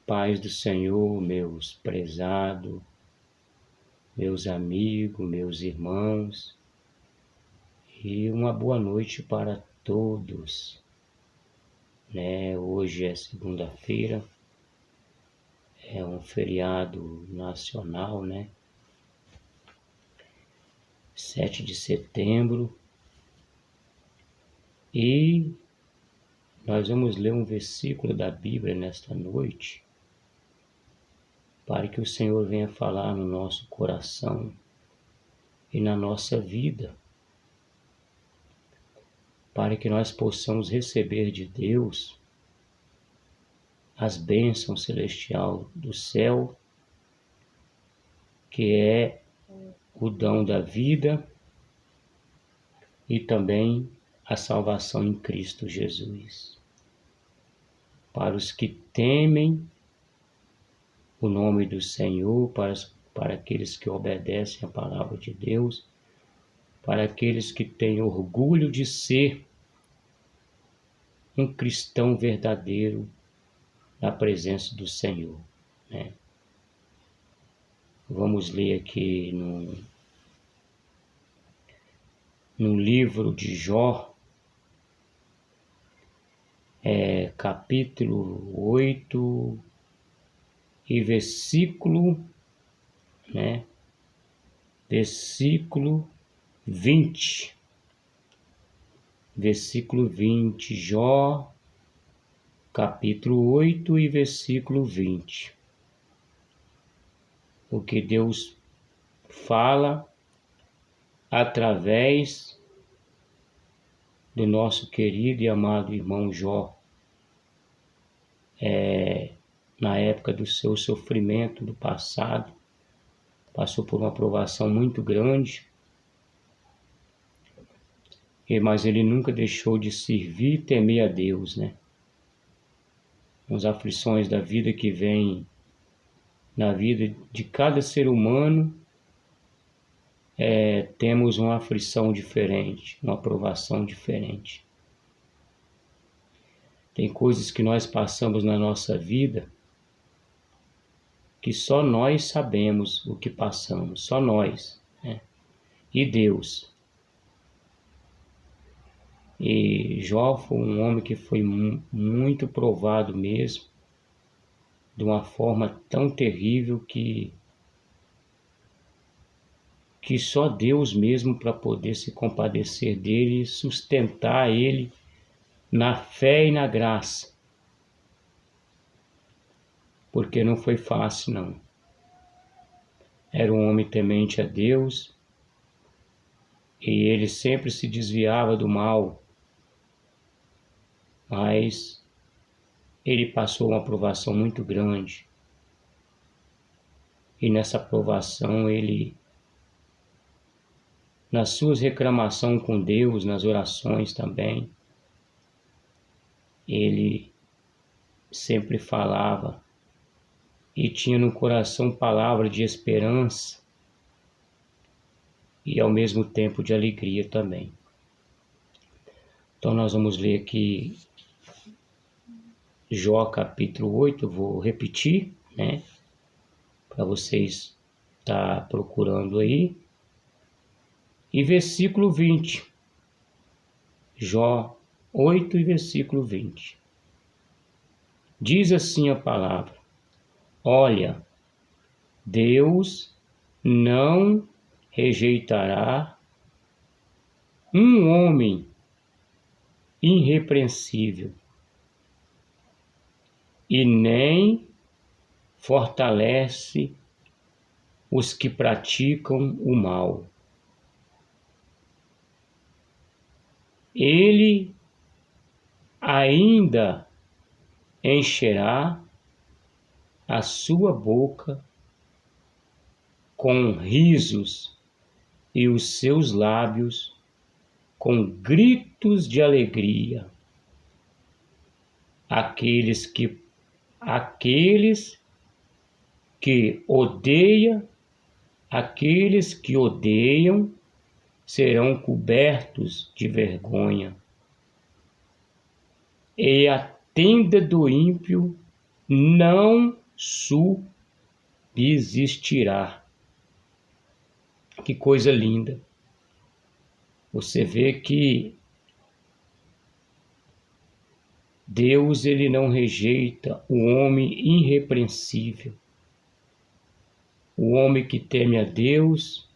Paz do Senhor, meus prezados, meus amigos, meus irmãos, e uma boa noite para todos. Hoje é segunda-feira, é um feriado nacional, 7 de setembro, e nós vamos ler um versículo da Bíblia nesta noite, para que o Senhor venha falar no nosso coração e na nossa vida, para que nós possamos receber de Deus as bênçãos celestiais do céu, que é o dom da vida e também a salvação em Cristo Jesus. Para os que temem o nome do Senhor, para aqueles que obedecem a palavra de Deus, para aqueles que têm orgulho de ser um cristão verdadeiro na presença do Senhor. Vamos ler aqui no livro de Jó, capítulo 8 e versículo 20. Versículo 20, Jó, capítulo 8 e versículo 20. O que Deus fala através do nosso querido e amado irmão Jó, na época do seu sofrimento do passado, passou por uma provação muito grande, mas ele nunca deixou de servir e temer a Deus, As aflições da vida que vêm na vida de cada ser humano, temos uma aflição diferente, uma provação diferente. Tem coisas que nós passamos na nossa vida que só nós sabemos o que passamos, só nós, e Deus. E Jó foi um homem que foi muito provado mesmo, de uma forma tão terrível que só Deus mesmo para poder se compadecer dele e sustentar ele na fé e na graça. Porque não foi fácil, não. Era um homem temente a Deus e ele sempre se desviava do mal, mas ele passou uma provação muito grande. E nessa provação ele, nas suas reclamações com Deus, nas orações também, ele sempre falava e tinha no coração palavra de esperança e ao mesmo tempo de alegria também. Então nós vamos ler aqui Jó capítulo 8, eu vou repetir, para vocês estar procurando aí. E versículo 20, Jó 8 e versículo 20. Diz assim a palavra: olha, Deus não rejeitará um homem irrepreensível e nem fortalece os que praticam o mal. Ele ainda encherá a sua boca com risos e os seus lábios com gritos de alegria. Aqueles que odeiam serão cobertos de vergonha, e a tenda do ímpio não subsistirá. Que coisa linda. Você vê que Deus, ele não rejeita o homem irrepreensível. O homem que teme a Deus,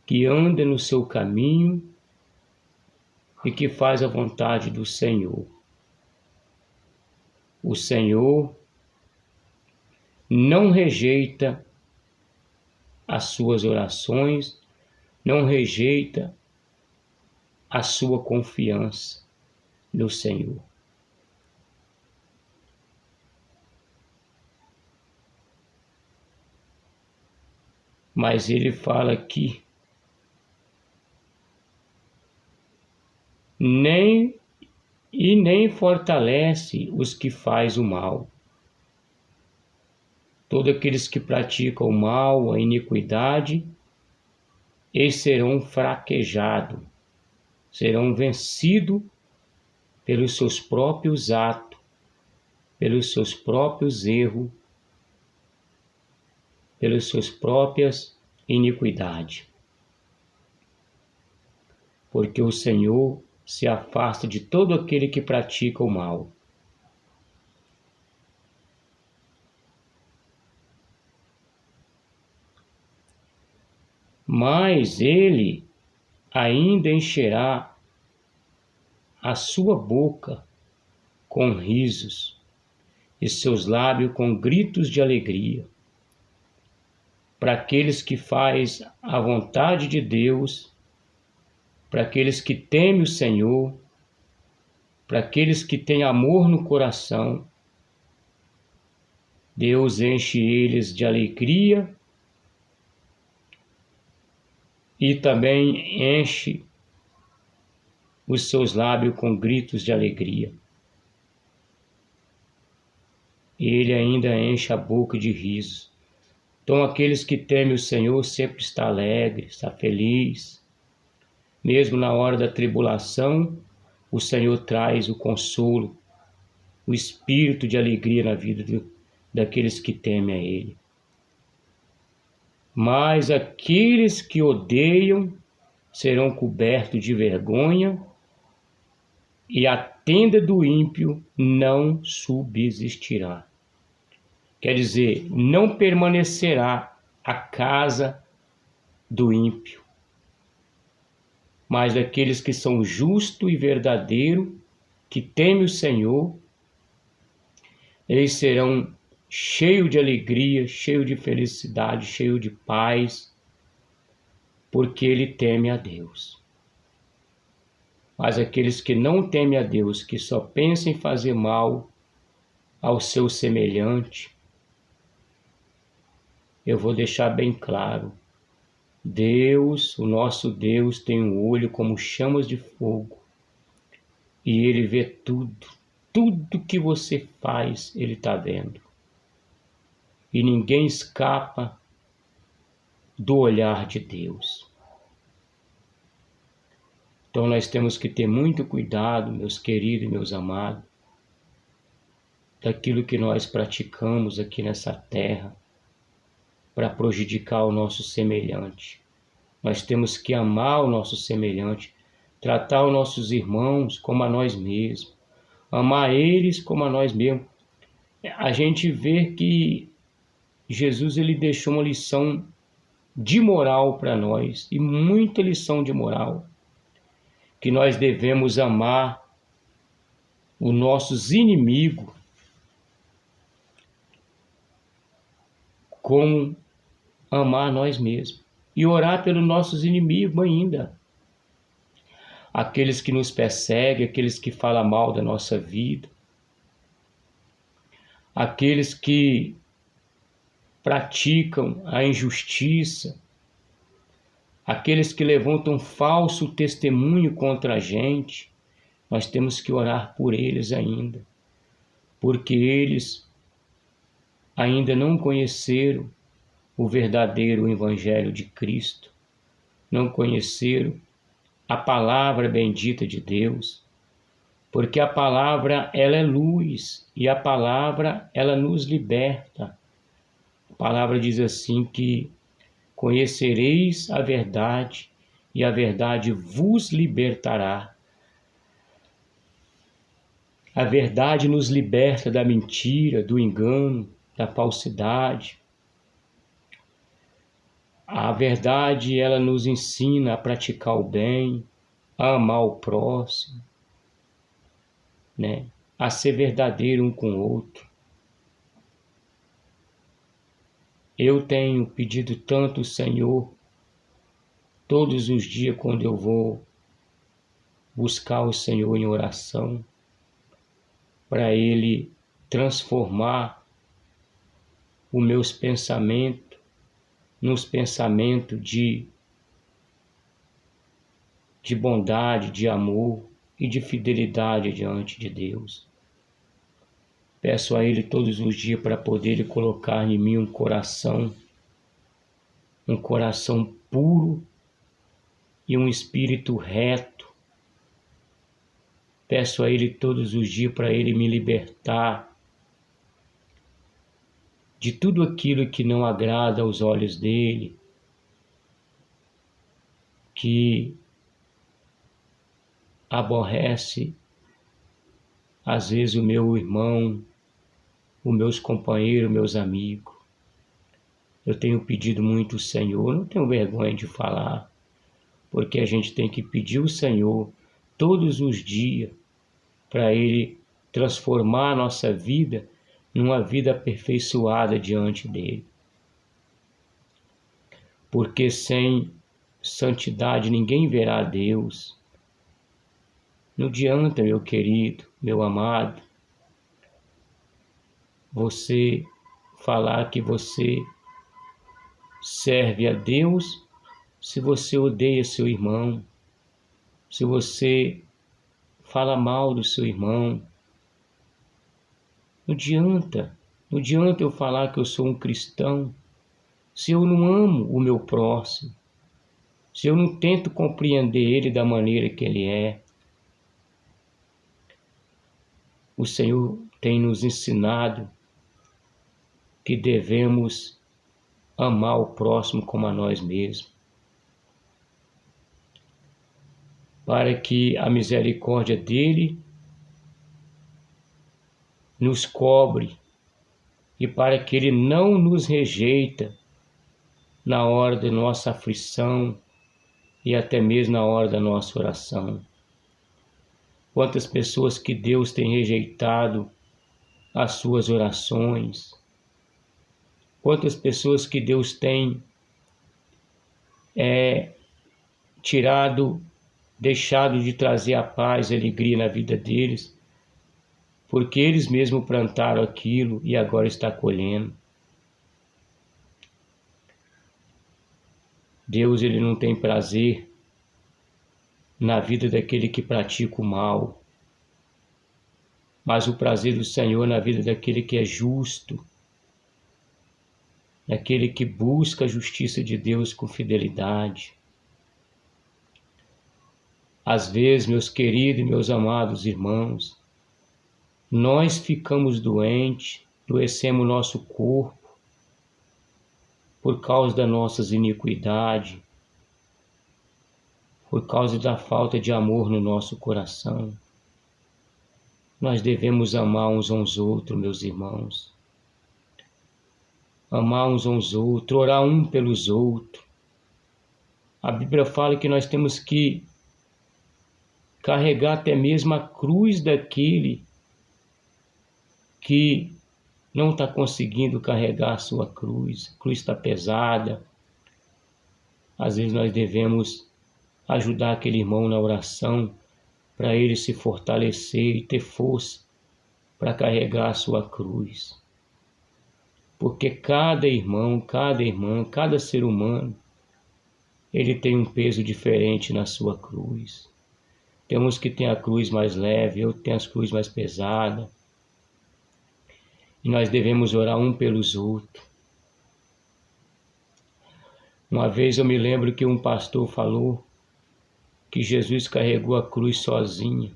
que anda no seu caminho e que faz a vontade do Senhor. O Senhor não rejeita as suas orações, não rejeita a sua confiança no Senhor. Mas ele fala aqui, nem fortalece os que faz o mal. Todos aqueles que praticam o mal, a iniquidade, eles serão fraquejados, serão vencidos pelos seus próprios atos, pelos seus próprios erros, pelas suas próprias iniquidades. Porque o Senhor se afasta de todo aquele que pratica o mal. Mas ele ainda encherá a sua boca com risos e seus lábios com gritos de alegria. Para aqueles que faz a vontade de Deus, para aqueles que temem o Senhor, para aqueles que têm amor no coração, Deus enche eles de alegria e também enche os seus lábios com gritos de alegria. Ele ainda enche a boca de riso. Então aqueles que temem o Senhor sempre está alegre, está feliz. Mesmo na hora da tribulação, o Senhor traz o consolo, o espírito de alegria na vida daqueles que temem a Ele. Mas aqueles que odeiam serão cobertos de vergonha, e a tenda do ímpio não subsistirá. Quer dizer, não permanecerá a casa do ímpio, mas daqueles que são justos e verdadeiros, que temem o Senhor, eles serão cheios de alegria, cheios de felicidade, cheios de paz, porque ele teme a Deus. Mas aqueles que não temem a Deus, que só pensam em fazer mal ao seu semelhante, eu vou deixar bem claro, Deus, o nosso Deus, tem um olho como chamas de fogo, e Ele vê tudo que você faz, Ele está vendo. E ninguém escapa do olhar de Deus. Então nós temos que ter muito cuidado, meus queridos e meus amados, daquilo que nós praticamos aqui nessa terra, para prejudicar o nosso semelhante. Nós temos que amar o nosso semelhante, tratar os nossos irmãos como a nós mesmos, amar eles como a nós mesmos. A gente vê que Jesus, ele deixou uma lição de moral para nós, e muita lição de moral, que nós devemos amar os nossos inimigos como amar nós mesmos, e orar pelos nossos inimigos ainda. Aqueles que nos perseguem, aqueles que falam mal da nossa vida, aqueles que praticam a injustiça, aqueles que levantam falso testemunho contra a gente, nós temos que orar por eles ainda, porque eles ainda não conheceram o verdadeiro Evangelho de Cristo, não conheceram a palavra bendita de Deus, porque a palavra ela é luz e a palavra ela nos liberta. A palavra diz assim que conhecereis a verdade e a verdade vos libertará. A verdade nos liberta da mentira, do engano, da falsidade. A verdade, ela nos ensina a praticar o bem, a amar o próximo, né? A ser verdadeiro um com o outro. Eu tenho pedido tanto ao Senhor, todos os dias quando eu vou buscar o Senhor em oração, para Ele transformar os meus pensamentos nos pensamentos de bondade, de amor e de fidelidade diante de Deus. Peço a Ele todos os dias para poder Ele colocar em mim um coração puro e um espírito reto. Peço a Ele todos os dias para Ele me libertar de tudo aquilo que não agrada aos olhos dEle, que aborrece às vezes o meu irmão, os meus companheiros, meus amigos. Eu tenho pedido muito ao Senhor, não tenho vergonha de falar, porque a gente tem que pedir ao Senhor todos os dias para Ele transformar a nossa vida numa vida aperfeiçoada diante dEle. Porque sem santidade ninguém verá a Deus. Não adianta, meu querido, meu amado, você falar que você serve a Deus se você odeia seu irmão, se você fala mal do seu irmão. Não adianta eu falar que eu sou um cristão se eu não amo o meu próximo, se eu não tento compreender ele da maneira que ele é. O Senhor tem nos ensinado que devemos amar o próximo como a nós mesmos, para que a misericórdia dele nos cobre e para que ele não nos rejeita na hora da nossa aflição e até mesmo na hora da nossa oração. Quantas pessoas que Deus tem rejeitado as suas orações, quantas pessoas que Deus tem deixado de trazer a paz e a alegria na vida deles, porque eles mesmos plantaram aquilo e agora está colhendo. Deus, ele não tem prazer na vida daquele que pratica o mal, mas o prazer do Senhor na vida daquele que é justo, daquele que busca a justiça de Deus com fidelidade. Às vezes, meus queridos e meus amados irmãos, nós ficamos doentes, adoecemos nosso corpo por causa das nossas iniquidades, por causa da falta de amor no nosso coração. Nós devemos amar uns aos outros, meus irmãos. Amar uns aos outros, orar um pelos outros. A Bíblia fala que nós temos que carregar até mesmo a cruz daquele que não está conseguindo carregar a sua cruz. A cruz está pesada. Às vezes nós devemos ajudar aquele irmão na oração para ele se fortalecer e ter força para carregar a sua cruz. Porque cada irmão, cada irmã, cada ser humano, ele tem um peso diferente na sua cruz. Tem uns que têm a cruz mais leve, outros têm as cruzes mais pesadas. E nós devemos orar um pelos outros. Uma vez eu me lembro que um pastor falou que Jesus carregou a cruz sozinho.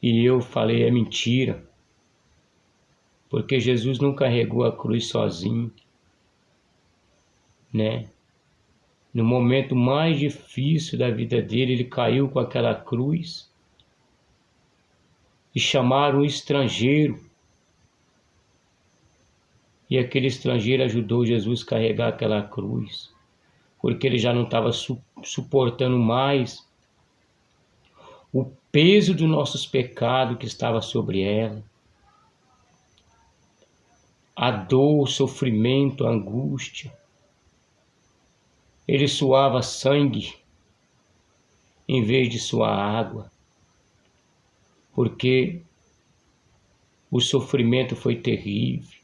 E eu falei, é mentira, porque Jesus não carregou a cruz sozinho, né? No momento mais difícil da vida dele, ele caiu com aquela cruz e chamaram um estrangeiro. E aquele estrangeiro ajudou Jesus a carregar aquela cruz, porque ele já não estava suportando mais o peso dos nossos pecados que estava sobre ela, a dor, o sofrimento, a angústia. Ele suava sangue em vez de suar água, porque o sofrimento foi terrível.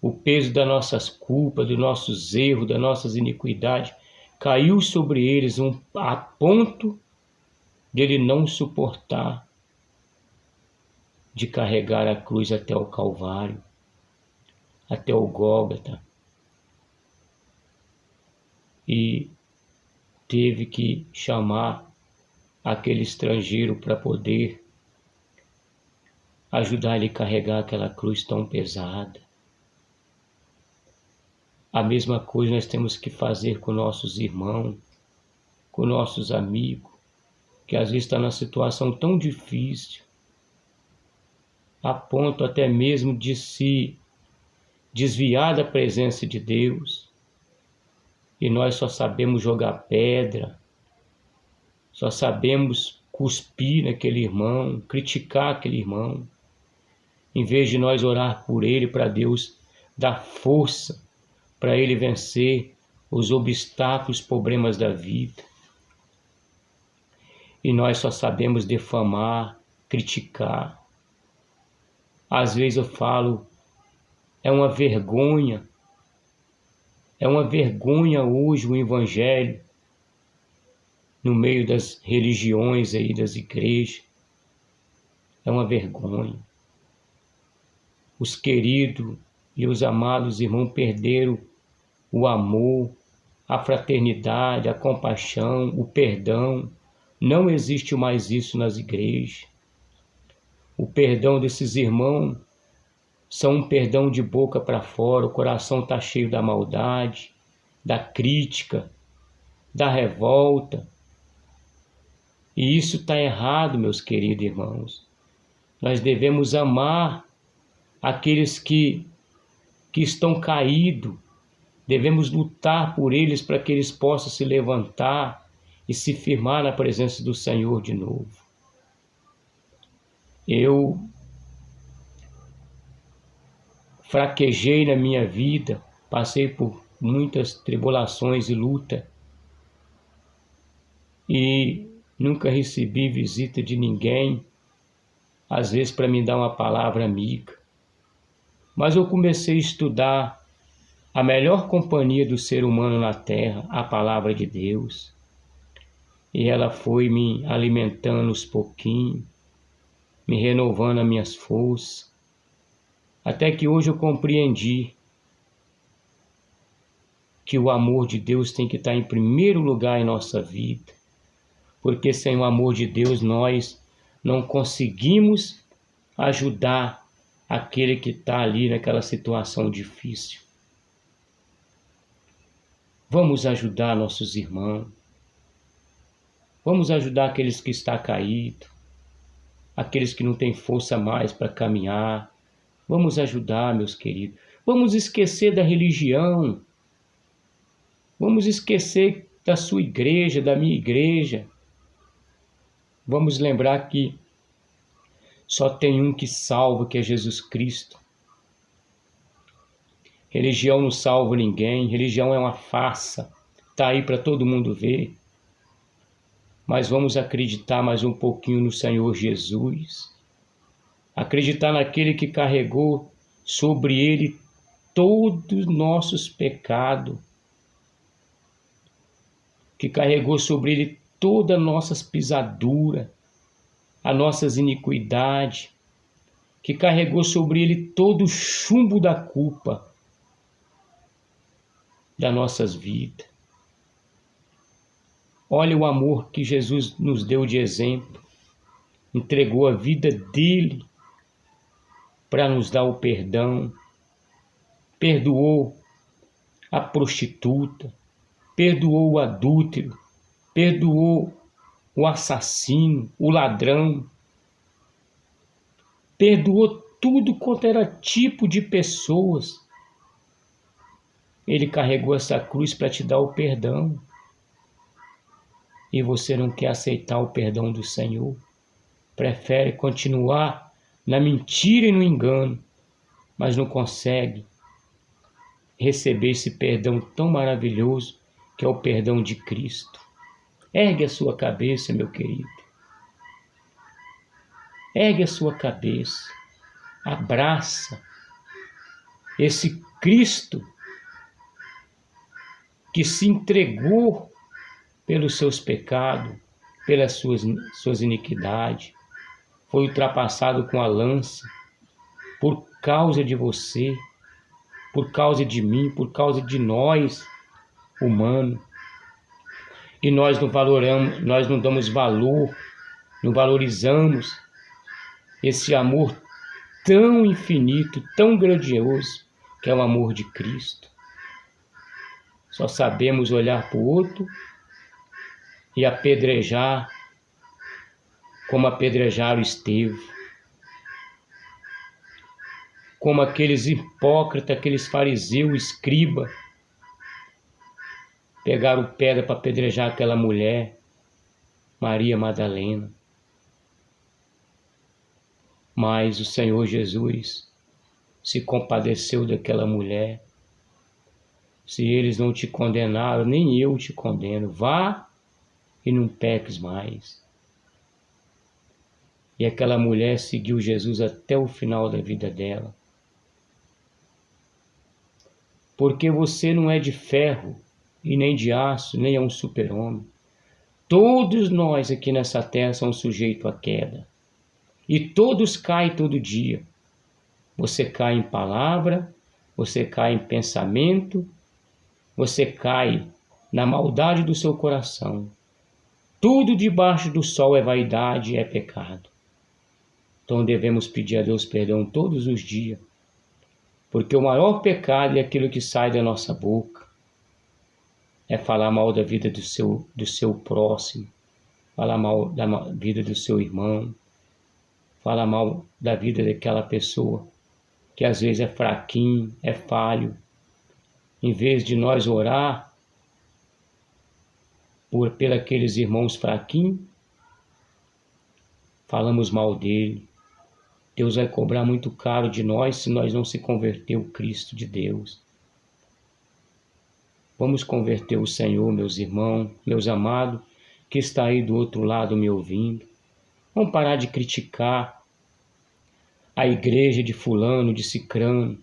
O peso das nossas culpas, dos nossos erros, das nossas iniquidades, caiu sobre eles a ponto de ele não suportar de carregar a cruz até o Calvário, até o Gólgota. E teve que chamar aquele estrangeiro para poder ajudar ele a carregar aquela cruz tão pesada. A mesma coisa nós temos que fazer com nossos irmãos, com nossos amigos, que às vezes estão numa situação tão difícil, a ponto até mesmo de se desviar da presença de Deus, e nós só sabemos jogar pedra, só sabemos cuspir naquele irmão, criticar aquele irmão, em vez de nós orar por ele, para Deus dar força para ele vencer os obstáculos, problemas da vida. E nós só sabemos defamar, criticar. Às vezes eu falo, é uma vergonha hoje o evangelho no meio das religiões aí, das igrejas. É uma vergonha. Os queridos e os amados irmãos perderam o amor, a fraternidade, a compaixão, o perdão. Não existe mais isso nas igrejas. O perdão desses irmãos são um perdão de boca para fora, o coração está cheio da maldade, da crítica, da revolta. E isso está errado, meus queridos irmãos. Nós devemos amar aqueles que estão caídos, devemos lutar por eles para que eles possam se levantar e se firmar na presença do Senhor de novo. Eu fraquejei na minha vida, passei por muitas tribulações e luta e nunca recebi visita de ninguém, às vezes para me dar uma palavra amiga. Mas eu comecei a estudar a melhor companhia do ser humano na terra, a palavra de Deus. E ela foi me alimentando aos pouquinhos, me renovando as minhas forças, até que hoje eu compreendi que o amor de Deus tem que estar em primeiro lugar em nossa vida, porque sem o amor de Deus nós não conseguimos ajudar aquele que está ali naquela situação difícil. Vamos ajudar nossos irmãos, vamos ajudar aqueles que estão caídos, aqueles que não têm força mais para caminhar. Vamos ajudar, meus queridos. Vamos esquecer da religião, vamos esquecer da sua igreja, da minha igreja. Vamos lembrar que só tem um que salva, que é Jesus Cristo. Religião não salva ninguém, religião é uma farsa, está aí para todo mundo ver. Mas vamos acreditar mais um pouquinho no Senhor Jesus, acreditar naquele que carregou sobre ele todos os nossos pecados, que carregou sobre ele todas as nossas pisaduras, as nossas iniquidades, que carregou sobre ele todo o chumbo da culpa das nossas vidas. Olha o amor que Jesus nos deu de exemplo. entregou a vida dele para nos dar o perdão, perdoou a prostituta, perdoou o adúltero, perdoou o assassino, o ladrão, perdoou tudo quanto era tipo de pessoas. Ele carregou essa cruz para te dar o perdão. E você não quer aceitar o perdão do Senhor. Prefere continuar na mentira e no engano, mas não consegue receber esse perdão tão maravilhoso que é o perdão de Cristo. Ergue a sua cabeça, meu querido. Ergue a sua cabeça. Abraça esse Cristo que se entregou pelos seus pecados, pelas suas iniquidades, foi ultrapassado com a lança por causa de você, por causa de mim, por causa de nós, humanos. E nós não valoramos, nós não damos valor, não valorizamos esse amor tão infinito, tão grandioso, que é o amor de Cristo. Só sabemos olhar para o outro e apedrejar como apedrejaram Estevão, como aqueles hipócritas, aqueles fariseus, escriba, pegaram pedra para apedrejar aquela mulher, Maria Madalena. Mas o Senhor Jesus se compadeceu daquela mulher. Se eles não te condenaram, nem eu te condeno. Vá e não peques mais. E aquela mulher seguiu Jesus até o final da vida dela. Porque você não é de ferro e nem de aço, nem é um super-homem. Todos nós aqui nessa terra somos sujeitos à queda. E todos caem todo dia. Você cai em palavra, você cai em pensamento, você cai na maldade do seu coração. Tudo debaixo do sol é vaidade, é pecado. Então devemos pedir a Deus perdão todos os dias, porque o maior pecado é aquilo que sai da nossa boca. É falar mal da vida do seu próximo, falar mal da vida do seu irmão, falar mal da vida daquela pessoa que às vezes é fraquinho, é falho. Em vez de nós orar pelos aqueles irmãos fraquinhos, falamos mal dele. Deus vai cobrar muito caro de nós se nós não se converter ao Cristo de Deus. Vamos converter o Senhor, meus irmãos, meus amados, que está aí do outro lado me ouvindo. Vamos parar de criticar a igreja de fulano, de cicrano,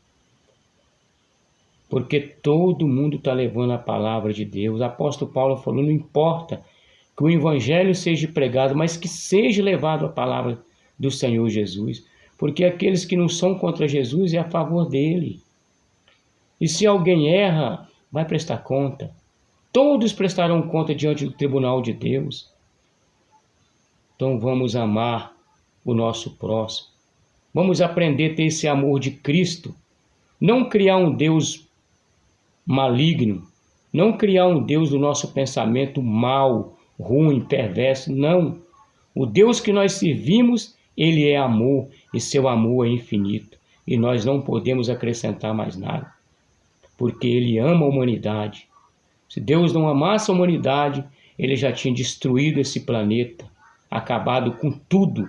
porque todo mundo está levando a palavra de Deus. O apóstolo Paulo falou, não importa que o evangelho seja pregado, mas que seja levado a palavra do Senhor Jesus, porque aqueles que não são contra Jesus é a favor dele. E se alguém erra, vai prestar conta. Todos prestarão conta diante do tribunal de Deus. Então vamos amar o nosso próximo. Vamos aprender a ter esse amor de Cristo. Não criar um Deus maligno. Não criar um Deus do nosso pensamento mau, ruim, perverso. Não. O Deus que nós servimos, Ele é amor e seu amor é infinito. E nós não podemos acrescentar mais nada. Porque Ele ama a humanidade. Se Deus não amasse a humanidade, Ele já tinha destruído esse planeta, acabado com tudo.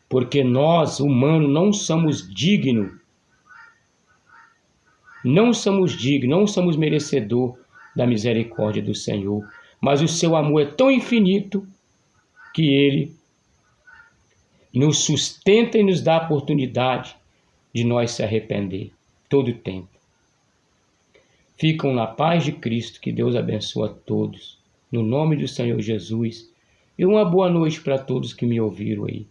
Porque nós, humanos, não somos dignos. Não somos dignos, não somos merecedores da misericórdia do Senhor. Mas o seu amor é tão infinito que Ele nos sustenta e nos dá a oportunidade de nós se arrepender todo o tempo. Ficam na paz de Cristo, que Deus abençoe a todos. No nome do Senhor Jesus. E uma boa noite para todos que me ouviram aí.